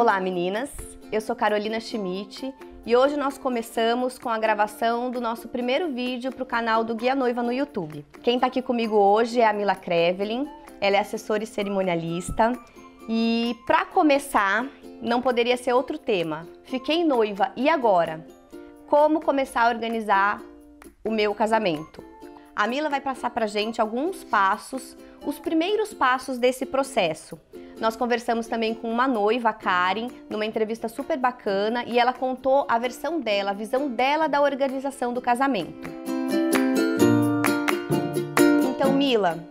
Olá meninas, eu sou Carolina Schmidt e hoje nós começamos com a gravação do nosso primeiro vídeo para o canal do Guia Noiva no YouTube. Quem está aqui comigo hoje é a Mila Krevelin, ela é assessora e cerimonialista e para começar não poderia ser outro tema. Fiquei noiva e agora? Como começar a organizar o meu casamento? A Mila vai passar pra gente alguns passos, os primeiros passos desse processo. Nós conversamos também com uma noiva, a Karen, numa entrevista super bacana e ela contou a versão dela, a visão dela da organização do casamento. Então, Mila,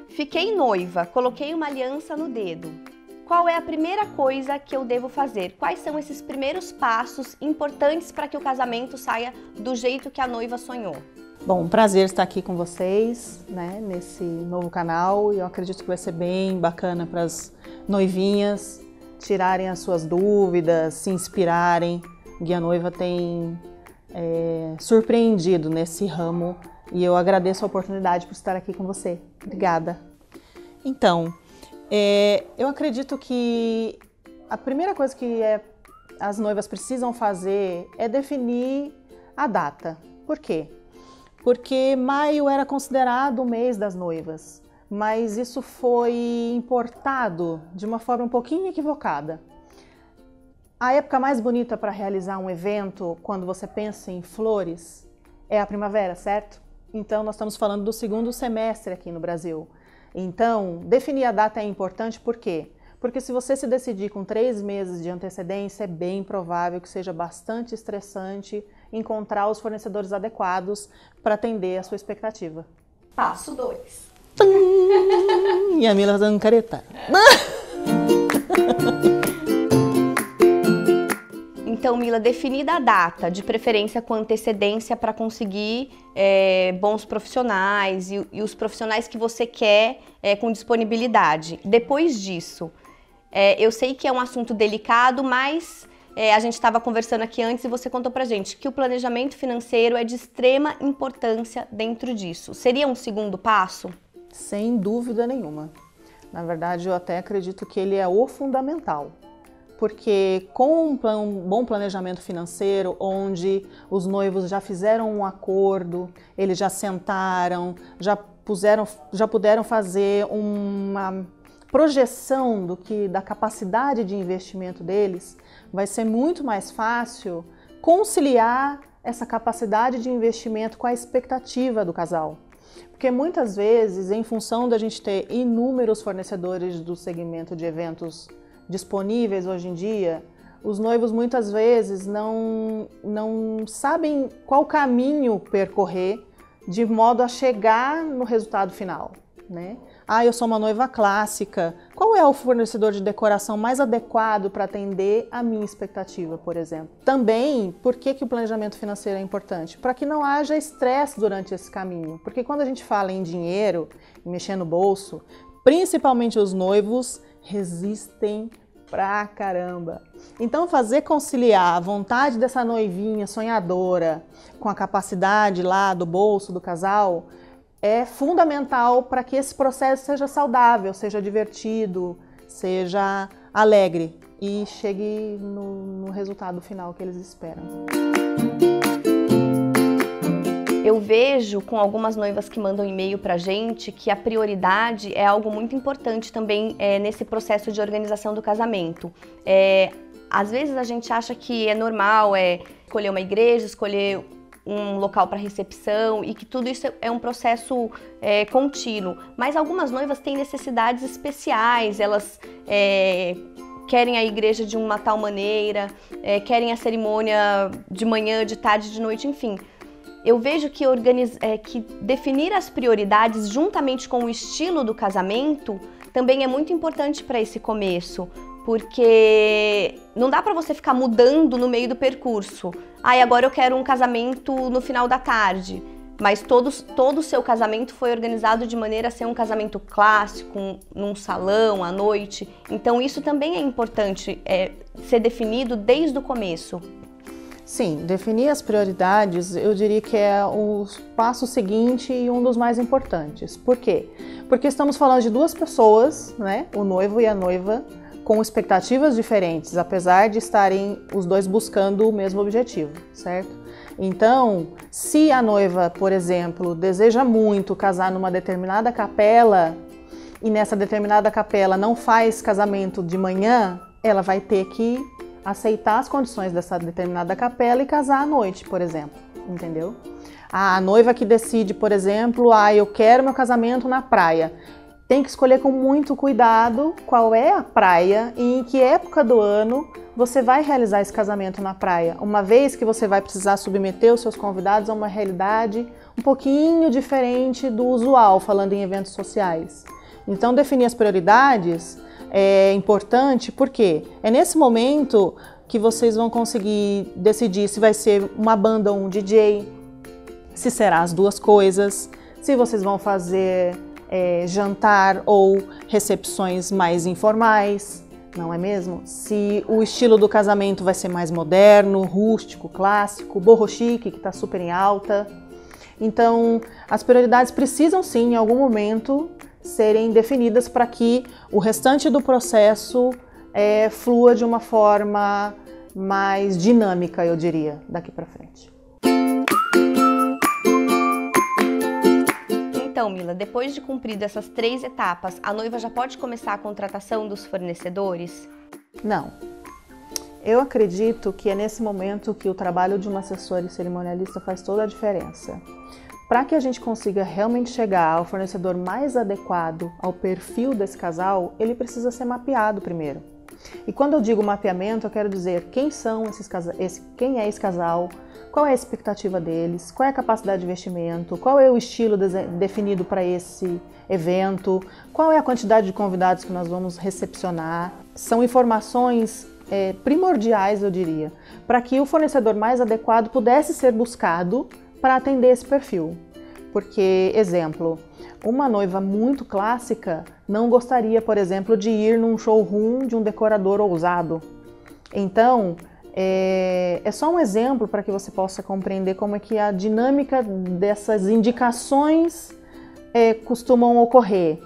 fiquei noiva, coloquei uma aliança no dedo. Qual é a primeira coisa que eu devo fazer? Quais são esses primeiros passos importantes para que o casamento saia do jeito que a noiva sonhou? Bom, um prazer estar aqui com vocês, né, nesse novo canal, e eu acredito que vai ser bem bacana para as noivinhas tirarem as suas dúvidas, se inspirarem. O Guia Noiva tem surpreendido nesse ramo e eu agradeço a oportunidade por estar aqui com você. Obrigada. Então, eu acredito que a primeira coisa que as noivas precisam fazer é definir a data. Por quê? Porque maio era considerado o mês das noivas, mas isso foi importado de uma forma um pouquinho equivocada. A época mais bonita para realizar um evento, quando você pensa em flores, é a primavera, certo? Então nós estamos falando do segundo semestre aqui no Brasil. Então, definir a data é importante, por quê? Porque se você se decidir com 3 meses de antecedência, é bem provável que seja bastante estressante encontrar os fornecedores adequados para atender a sua expectativa. Passo 2. E a Mila dando careta. Então, Mila, definida a data, de preferência com antecedência para conseguir bons profissionais e os profissionais que você quer com disponibilidade. Depois disso, eu sei que é um assunto delicado, mas a gente estava conversando aqui antes e você contou pra gente que o planejamento financeiro é de extrema importância dentro disso. Seria um segundo passo? Sem dúvida nenhuma. Na verdade, eu até acredito que ele é o fundamental. Porque com um bom planejamento financeiro, onde os noivos já fizeram um acordo, eles já sentaram, já puderam fazer uma projeção da capacidade de investimento deles, vai ser muito mais fácil conciliar essa capacidade de investimento com a expectativa do casal. Porque muitas vezes, em função da gente ter inúmeros fornecedores do segmento de eventos disponíveis hoje em dia, os noivos muitas vezes não sabem qual caminho percorrer de modo a chegar no resultado final, né? Ah, eu sou uma noiva clássica. Qual é o fornecedor de decoração mais adequado para atender a minha expectativa, por exemplo? Também, por que o planejamento financeiro é importante? Para que não haja estresse durante esse caminho. Porque quando a gente fala em dinheiro, em mexer no bolso, principalmente os noivos resistem pra caramba. Então, fazer conciliar a vontade dessa noivinha sonhadora com a capacidade lá do bolso do casal é fundamental para que esse processo seja saudável, seja divertido, seja alegre e chegue no resultado final que eles esperam. Eu vejo com algumas noivas que mandam e-mail pra gente que a prioridade é algo muito importante também nesse processo de organização do casamento. Às vezes a gente acha que é normal escolher uma igreja, escolher um local para recepção e que tudo isso é um processo contínuo. Mas algumas noivas têm necessidades especiais, elas querem a igreja de uma tal maneira, querem a cerimônia de manhã, de tarde, de noite, enfim. Eu vejo que definir as prioridades juntamente com o estilo do casamento também é muito importante para esse começo, porque não dá para você ficar mudando no meio do percurso. Agora eu quero um casamento no final da tarde, mas todo o seu casamento foi organizado de maneira a ser um casamento clássico, num salão, à noite. Então isso também é importante ser definido desde o começo. Sim, definir as prioridades, eu diria que é o passo seguinte e um dos mais importantes. Por quê? Porque estamos falando de duas pessoas, né? O noivo e a noiva, com expectativas diferentes, apesar de estarem os dois buscando o mesmo objetivo, certo? Então, se a noiva, por exemplo, deseja muito casar numa determinada capela e nessa determinada capela não faz casamento de manhã, ela vai ter que aceitar as condições dessa determinada capela e casar à noite, por exemplo, entendeu? A noiva que decide, por exemplo, eu quero meu casamento na praia, tem que escolher com muito cuidado qual é a praia e em que época do ano você vai realizar esse casamento na praia, uma vez que você vai precisar submeter os seus convidados a uma realidade um pouquinho diferente do usual, falando em eventos sociais. Então, definir as prioridades é importante porque é nesse momento que vocês vão conseguir decidir se vai ser uma banda ou um DJ, se será as duas coisas, se vocês vão fazer jantar ou recepções mais informais, não é mesmo? Se o estilo do casamento vai ser mais moderno, rústico, clássico, boho chique, que está super em alta. Então, as prioridades precisam sim, em algum momento, serem definidas para que o restante do processo flua de uma forma mais dinâmica, eu diria, daqui para frente. Então, Mila, depois de cumprido essas 3 etapas, a noiva já pode começar a contratação dos fornecedores? Não. Eu acredito que é nesse momento que o trabalho de uma assessora e cerimonialista faz toda a diferença. Para que a gente consiga realmente chegar ao fornecedor mais adequado ao perfil desse casal, ele precisa ser mapeado primeiro. E quando eu digo mapeamento, eu quero dizer quem são quem é esse casal, qual é a expectativa deles, qual é a capacidade de investimento, qual é o estilo definido para esse evento, qual é a quantidade de convidados que nós vamos recepcionar. São informações primordiais, eu diria, para que o fornecedor mais adequado pudesse ser buscado para atender esse perfil. Porque, exemplo, uma noiva muito clássica não gostaria, por exemplo, de ir num showroom de um decorador ousado. Então, é só um exemplo para que você possa compreender como é que a dinâmica dessas indicações costumam ocorrer.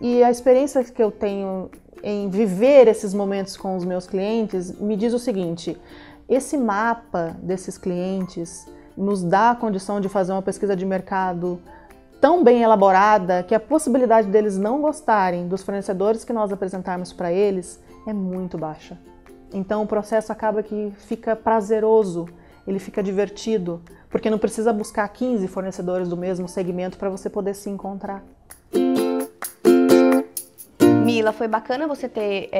E a experiência que eu tenho em viver esses momentos com os meus clientes me diz o seguinte: esse mapa desses clientes nos dá a condição de fazer uma pesquisa de mercado tão bem elaborada que a possibilidade deles não gostarem dos fornecedores que nós apresentarmos para eles é muito baixa. Então o processo acaba que fica prazeroso, ele fica divertido, porque não precisa buscar 15 fornecedores do mesmo segmento para você poder se encontrar. Mila, foi bacana você ter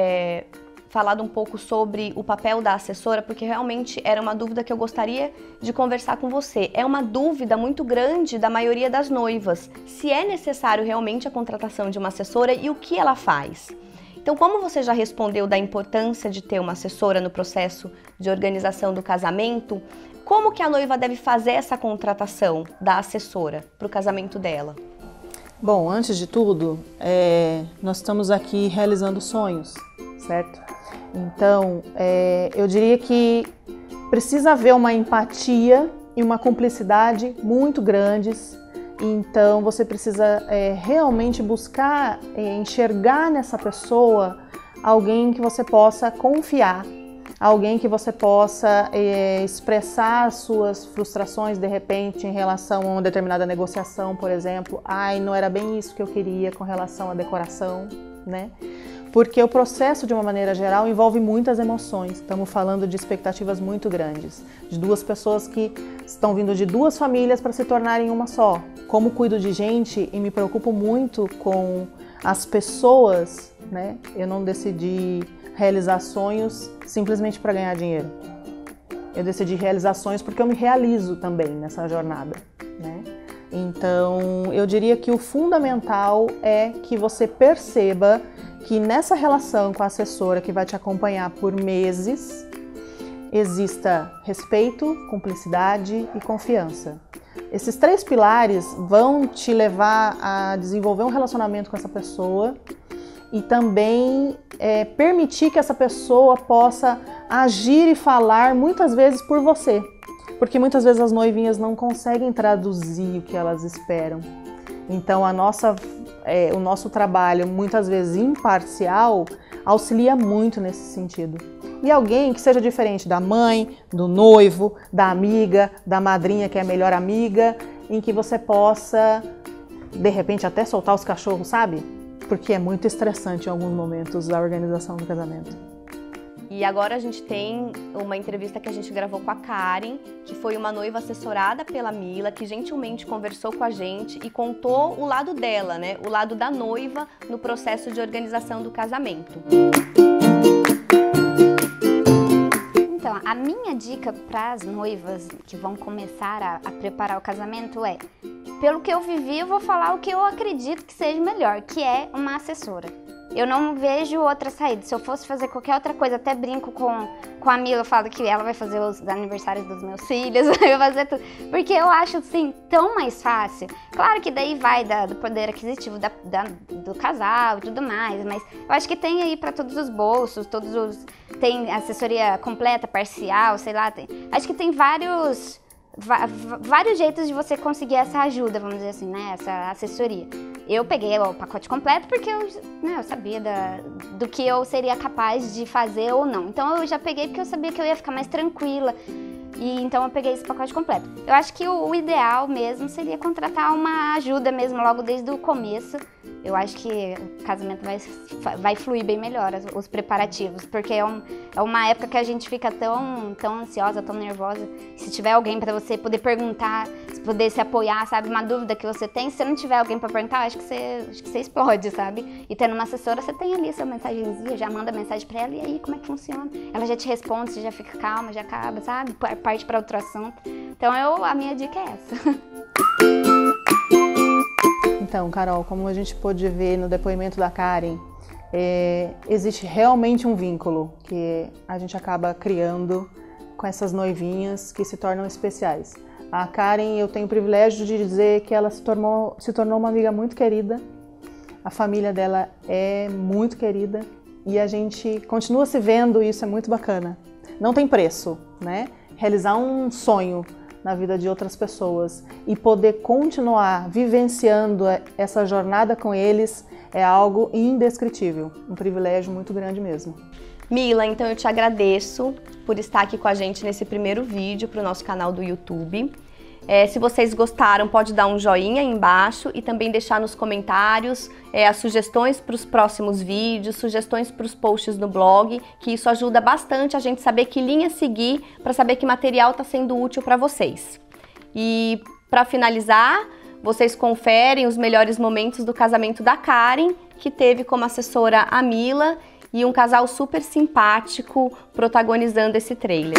falado um pouco sobre o papel da assessora, porque realmente era uma dúvida que eu gostaria de conversar com você. É uma dúvida muito grande da maioria das noivas, se é necessário realmente a contratação de uma assessora e o que ela faz. Então, como você já respondeu da importância de ter uma assessora no processo de organização do casamento, como que a noiva deve fazer essa contratação da assessora para o casamento dela? Bom, antes de tudo, nós estamos aqui realizando sonhos, certo? Então, eu diria que precisa haver uma empatia e uma cumplicidade muito grandes. Então, você precisa realmente buscar enxergar nessa pessoa alguém que você possa confiar, alguém que você possa expressar as suas frustrações, de repente, em relação a uma determinada negociação, por exemplo. Não era bem isso que eu queria com relação à decoração, né? Porque o processo, de uma maneira geral, envolve muitas emoções. Estamos falando de expectativas muito grandes, de duas pessoas que estão vindo de duas famílias para se tornarem uma só. Como cuido de gente e me preocupo muito com as pessoas, né? Eu não decidi realizar sonhos simplesmente para ganhar dinheiro. Eu decidi realizar sonhos porque eu me realizo também nessa jornada, né? Então, eu diria que o fundamental é que você perceba que nessa relação com a assessora que vai te acompanhar por meses, exista respeito, cumplicidade e confiança. Esses 3 pilares vão te levar a desenvolver um relacionamento com essa pessoa e também permitir que essa pessoa possa agir e falar muitas vezes por você. Porque muitas vezes as noivinhas não conseguem traduzir o que elas esperam. Então a nossa o nosso trabalho, muitas vezes imparcial, auxilia muito nesse sentido. E alguém que seja diferente da mãe, do noivo, da amiga, da madrinha que é a melhor amiga, em que você possa, de repente, até soltar os cachorros, sabe? Porque é muito estressante em alguns momentos a organização do casamento. E agora a gente tem uma entrevista que a gente gravou com a Karen, que foi uma noiva assessorada pela Mila, que gentilmente conversou com a gente e contou o lado dela, né? O lado da noiva no processo de organização do casamento. Então, a minha dica para as noivas que vão começar a preparar o casamento é, pelo que eu vivi, eu vou falar o que eu acredito que seja melhor, que é uma assessora. Eu não vejo outra saída. Se eu fosse fazer qualquer outra coisa, até brinco com a Mila, eu falo que ela vai fazer os aniversários dos meus filhos, eu vou fazer tudo. Porque eu acho, assim, tão mais fácil. Claro que daí vai do poder aquisitivo do casal e tudo mais, mas eu acho que tem aí para todos os bolsos, tem assessoria completa, parcial, sei lá. Acho que tem vários jeitos de você conseguir essa ajuda, vamos dizer assim, né? Essa assessoria. Eu peguei o pacote completo porque eu sabia do que eu seria capaz de fazer ou não. Então eu já peguei porque eu sabia que eu ia ficar mais tranquila. E então eu peguei esse pacote completo. Eu acho que o ideal mesmo seria contratar uma ajuda mesmo logo desde o começo. Eu acho que o casamento vai fluir bem melhor, os preparativos, porque é uma época que a gente fica tão ansiosa, tão nervosa. Se tiver alguém para você poder perguntar, poder se apoiar, sabe, uma dúvida que você tem, se você não tiver alguém para perguntar, acho que você explode, sabe? E tendo uma assessora, você tem ali sua mensagenzinha, já manda mensagem para ela, e aí, como é que funciona? Ela já te responde, você já fica calma, já acaba, sabe? Parte para outro assunto. Então, a minha dica é essa. Então, Carol, como a gente pôde ver no depoimento da Karen, existe realmente um vínculo que a gente acaba criando com essas noivinhas que se tornam especiais. A Karen, eu tenho o privilégio de dizer que ela se tornou uma amiga muito querida, a família dela é muito querida e a gente continua se vendo e isso é muito bacana. Não tem preço, né? Realizar um sonho na vida de outras pessoas e poder continuar vivenciando essa jornada com eles é algo indescritível, um privilégio muito grande mesmo. Mila, então eu te agradeço por estar aqui com a gente nesse primeiro vídeo para o nosso canal do YouTube. Se vocês gostaram, pode dar um joinha aí embaixo e também deixar nos comentários as sugestões para os próximos vídeos, sugestões para os posts no blog, que isso ajuda bastante a gente saber que linha seguir para saber que material está sendo útil para vocês. E para finalizar, vocês conferem os melhores momentos do casamento da Karen, que teve como assessora a Mila, e um casal super simpático protagonizando esse trailer.